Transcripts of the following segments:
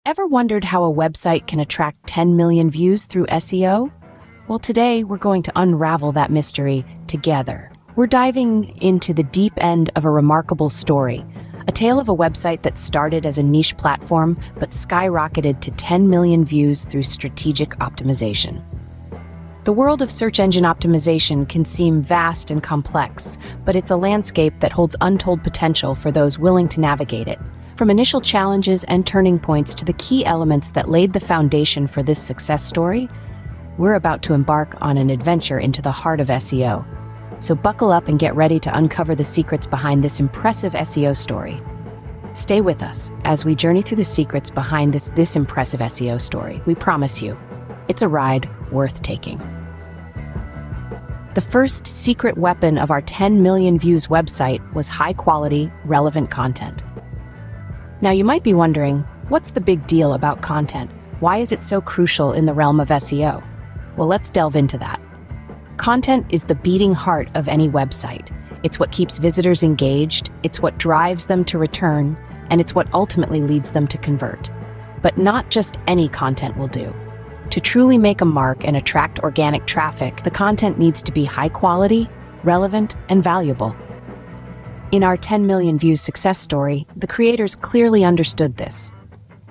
Ever wondered how a website can attract 10 million views through SEO? Well, today we're going to unravel that mystery together. We're diving into the deep end of a remarkable story, a tale of a website that started as a niche platform but skyrocketed to 10 million views through strategic optimization. The world of search engine optimization can seem vast and complex, but it's a landscape that holds untold potential for those willing to navigate it. From initial challenges and turning points to the key elements that laid the foundation for this success story, we're about to embark on an adventure into the heart of SEO. So buckle up and get ready to uncover the secrets behind this impressive SEO story. Stay with us as we journey through the secrets behind this impressive SEO story. We promise you, it's a ride worth taking. The first secret weapon of our 10 million views website was high-quality, relevant content. Now you might be wondering, what's the big deal about content? Why is it so crucial in the realm of SEO? Well, let's delve into that. Content is the beating heart of any website. It's what keeps visitors engaged, it's what drives them to return, and it's what ultimately leads them to convert. But not just any content will do. To truly make a mark and attract organic traffic, the content needs to be high quality, relevant, and valuable. In our 10 million views success story, the creators clearly understood this.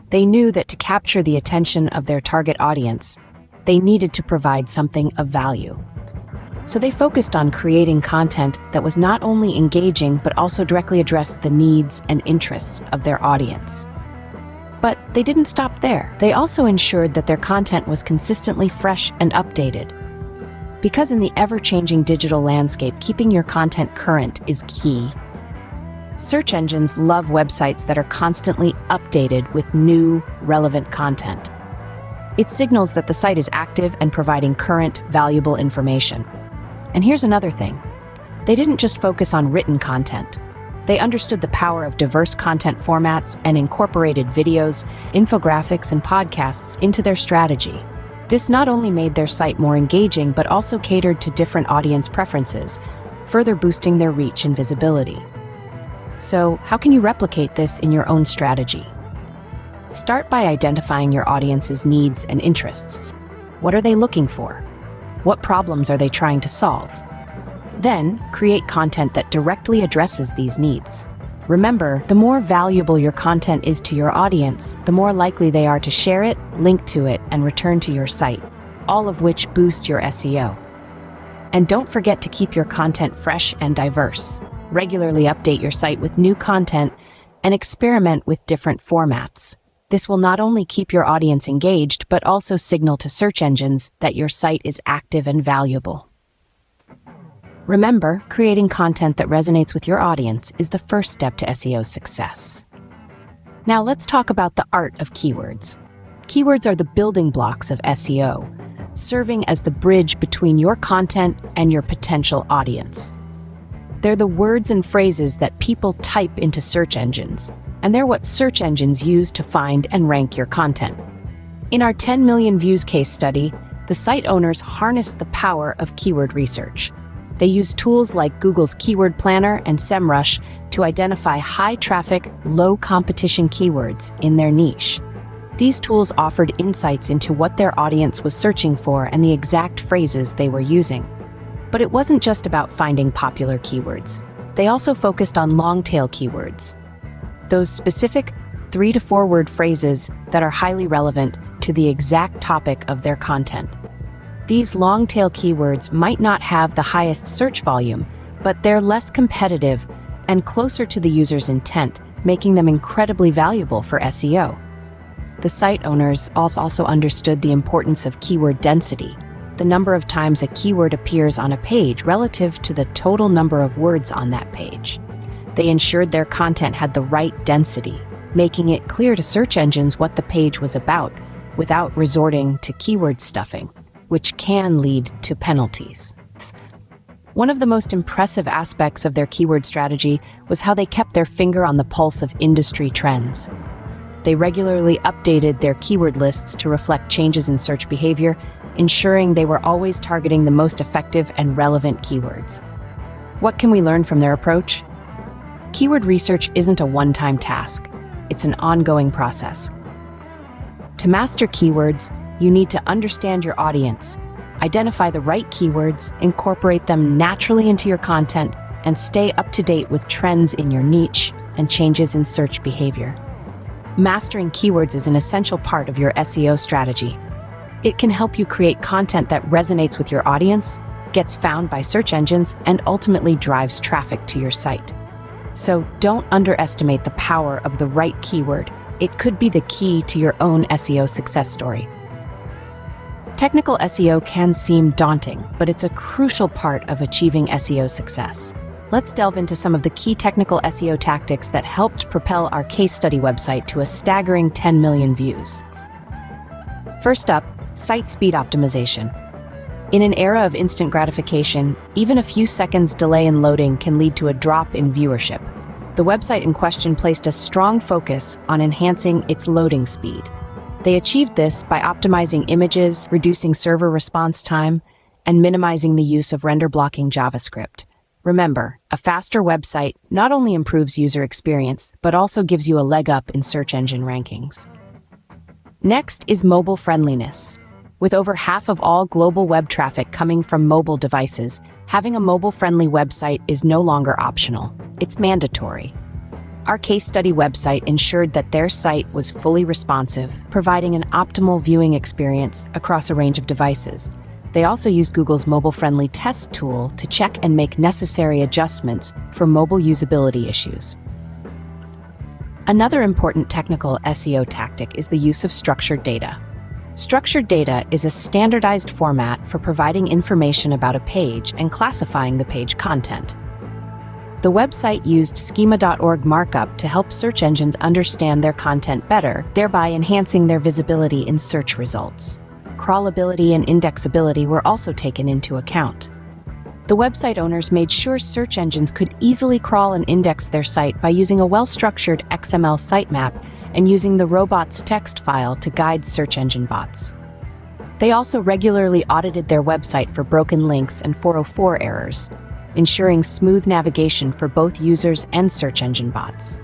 They knew that to capture the attention of their target audience, they needed to provide something of value. So they focused on creating content that was not only engaging but also directly addressed the needs and interests of their audience. But they didn't stop there. They also ensured that their content was consistently fresh and updated. Because in the ever-changing digital landscape, keeping your content current is key. Search engines love websites that are constantly updated with new, relevant content. It signals that the site is active and providing current, valuable information. And here's another thing. They didn't just focus on written content. They understood the power of diverse content formats and incorporated videos, infographics, and podcasts into their strategy. This not only made their site more engaging, but also catered to different audience preferences, further boosting their reach and visibility. So, how can you replicate this in your own strategy? Start by identifying your audience's needs and interests. What are they looking for? What problems are they trying to solve? Then, create content that directly addresses these needs. Remember, the more valuable your content is to your audience, the more likely they are to share it, link to it, and return to your site, all of which boost your SEO. And don't forget to keep your content fresh and diverse. Regularly update your site with new content and experiment with different formats. This will not only keep your audience engaged, but also signal to search engines that your site is active and valuable. Remember, creating content that resonates with your audience is the first step to SEO success. Now let's talk about the art of keywords. Keywords are the building blocks of SEO, serving as the bridge between your content and your potential audience. They're the words and phrases that people type into search engines, and they're what search engines use to find and rank your content. In our 10 million views case study, the site owners harnessed the power of keyword research. They used tools like Google's Keyword Planner and SEMrush to identify high-traffic, low-competition keywords in their niche. These tools offered insights into what their audience was searching for and the exact phrases they were using. But it wasn't just about finding popular keywords. They also focused on long-tail keywords, those specific 3 to 4 word phrases that are highly relevant to the exact topic of their content. These long-tail keywords might not have the highest search volume, but they're less competitive and closer to the user's intent, making them incredibly valuable for SEO. The site owners also understood the importance of keyword density, the number of times a keyword appears on a page relative to the total number of words on that page. They ensured their content had the right density, making it clear to search engines what the page was about without resorting to keyword stuffing, which can lead to penalties. One of the most impressive aspects of their keyword strategy was how they kept their finger on the pulse of industry trends. They regularly updated their keyword lists to reflect changes in search behavior, ensuring they were always targeting the most effective and relevant keywords. What can we learn from their approach? Keyword research isn't a one-time task. It's an ongoing process. To master keywords, you need to understand your audience, identify the right keywords, incorporate them naturally into your content, and stay up to date with trends in your niche and changes in search behavior. Mastering keywords is an essential part of your SEO strategy. It can help you create content that resonates with your audience, gets found by search engines, and ultimately drives traffic to your site. So don't underestimate the power of the right keyword. It could be the key to your own SEO success story. Technical SEO can seem daunting, but it's a crucial part of achieving SEO success. Let's delve into some of the key technical SEO tactics that helped propel our case study website to a staggering 10 million views. First up, site speed optimization. In an era of instant gratification, even a few seconds delay in loading can lead to a drop in viewership. The website in question placed a strong focus on enhancing its loading speed. They achieved this by optimizing images, reducing server response time, and minimizing the use of render-blocking JavaScript. Remember, a faster website not only improves user experience, but also gives you a leg up in search engine rankings. Next is mobile friendliness. With over half of all global web traffic coming from mobile devices, having a mobile-friendly website is no longer optional. It's mandatory. Our case study website ensured that their site was fully responsive, providing an optimal viewing experience across a range of devices. They also used Google's mobile-friendly test tool to check and make necessary adjustments for mobile usability issues. Another important technical SEO tactic is the use of structured data. Structured data is a standardized format for providing information about a page and classifying the page content. The website used schema.org markup to help search engines understand their content better, thereby enhancing their visibility in search results. Crawlability and indexability were also taken into account. The website owners made sure search engines could easily crawl and index their site by using a well-structured XML sitemap and using the robots text file to guide search engine bots. They also regularly audited their website for broken links and 404 errors, ensuring smooth navigation for both users and search engine bots.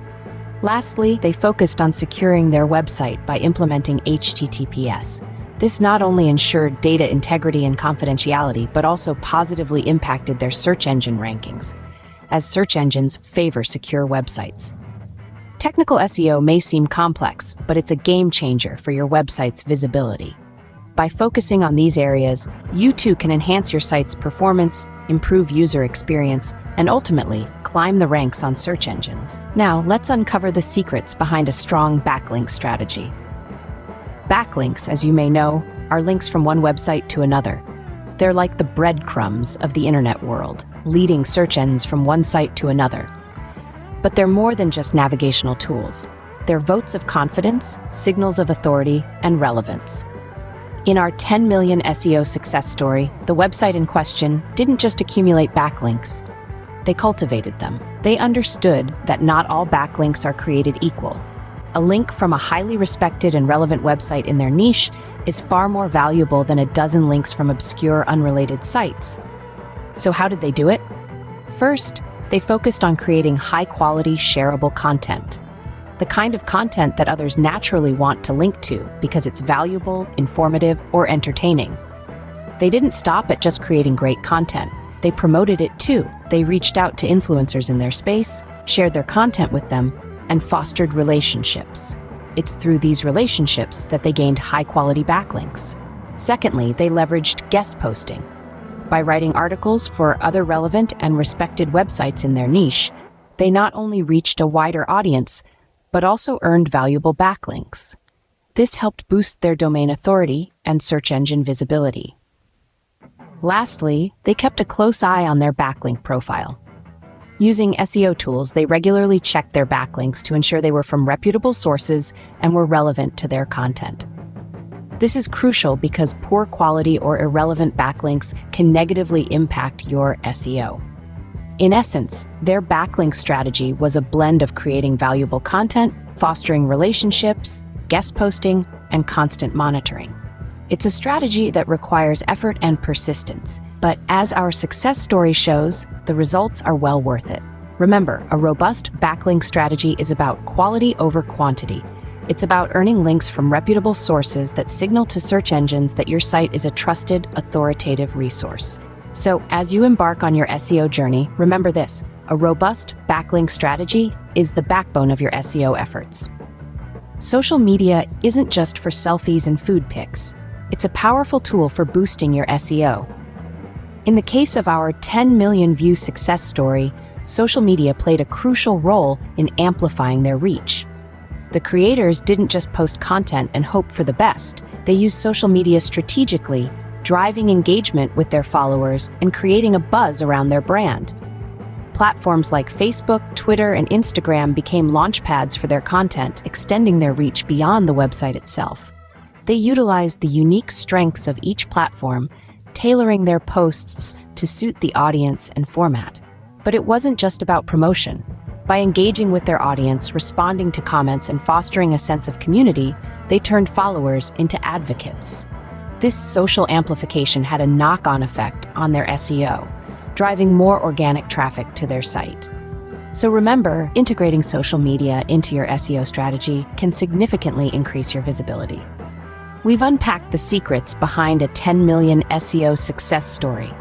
Lastly, they focused on securing their website by implementing HTTPS. This not only ensured data integrity and confidentiality, but also positively impacted their search engine rankings, as search engines favor secure websites. Technical SEO may seem complex, but it's a game changer for your website's visibility. By focusing on these areas, you too can enhance your site's performance, improve user experience, and ultimately climb the ranks on search engines. Now, let's uncover the secrets behind a strong backlink strategy. Backlinks, as you may know, are links from one website to another. They're like the breadcrumbs of the internet world, leading search engines from one site to another. But they're more than just navigational tools. They're votes of confidence, signals of authority, and relevance. In our 10 million SEO success story, the website in question didn't just accumulate backlinks. They cultivated them. They understood that not all backlinks are created equal. A link from a highly respected and relevant website in their niche is far more valuable than a dozen links from obscure, unrelated sites. So how did they do it? First, they focused on creating high-quality, shareable content. The kind of content that others naturally want to link to because it's valuable, informative, or entertaining. They didn't stop at just creating great content. They promoted it too. They reached out to influencers in their space, shared their content with them, and fostered relationships. It's through these relationships that they gained high-quality backlinks. Secondly, they leveraged guest posting. By writing articles for other relevant and respected websites in their niche, they not only reached a wider audience, but also earned valuable backlinks. This helped boost their domain authority and search engine visibility. Lastly, they kept a close eye on their backlink profile. Using SEO tools, they regularly checked their backlinks to ensure they were from reputable sources and were relevant to their content. This is crucial because poor quality or irrelevant backlinks can negatively impact your SEO. In essence, their backlink strategy was a blend of creating valuable content, fostering relationships, guest posting, and constant monitoring. It's a strategy that requires effort and persistence, but as our success story shows, the results are well worth it. Remember, a robust backlink strategy is about quality over quantity. It's about earning links from reputable sources that signal to search engines that your site is a trusted, authoritative resource. So, as you embark on your SEO journey, remember this: a robust backlink strategy is the backbone of your SEO efforts. Social media isn't just for selfies and food pics. It's a powerful tool for boosting your SEO. In the case of our 10 million view success story, social media played a crucial role in amplifying their reach. The creators didn't just post content and hope for the best. They used social media strategically, driving engagement with their followers and creating a buzz around their brand. Platforms like Facebook, Twitter, and Instagram became launchpads for their content, extending their reach beyond the website itself. They utilized the unique strengths of each platform, tailoring their posts to suit the audience and format. But it wasn't just about promotion. By engaging with their audience, responding to comments, and fostering a sense of community, they turned followers into advocates. This social amplification had a knock-on effect on their SEO, driving more organic traffic to their site. So remember, integrating social media into your SEO strategy can significantly increase your visibility. We've unpacked the secrets behind a 10 million SEO success story.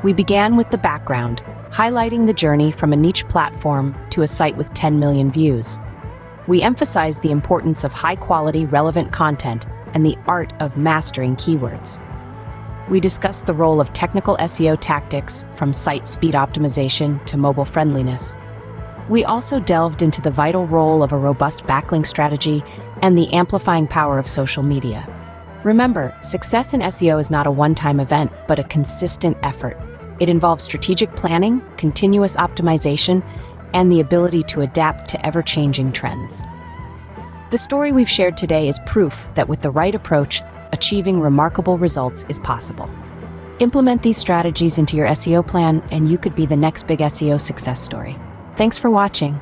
We began with the background, highlighting the journey from a niche platform to a site with 10 million views. We emphasized the importance of high-quality, relevant content and the art of mastering keywords. We discussed the role of technical SEO tactics, from site speed optimization to mobile friendliness. We also delved into the vital role of a robust backlink strategy and the amplifying power of social media. Remember, success in SEO is not a one-time event, but a consistent effort. It involves strategic planning, continuous optimization, and the ability to adapt to ever-changing trends. The story we've shared today is proof that with the right approach, achieving remarkable results is possible. Implement these strategies into your SEO plan, and you could be the next big SEO success story. Thanks for watching.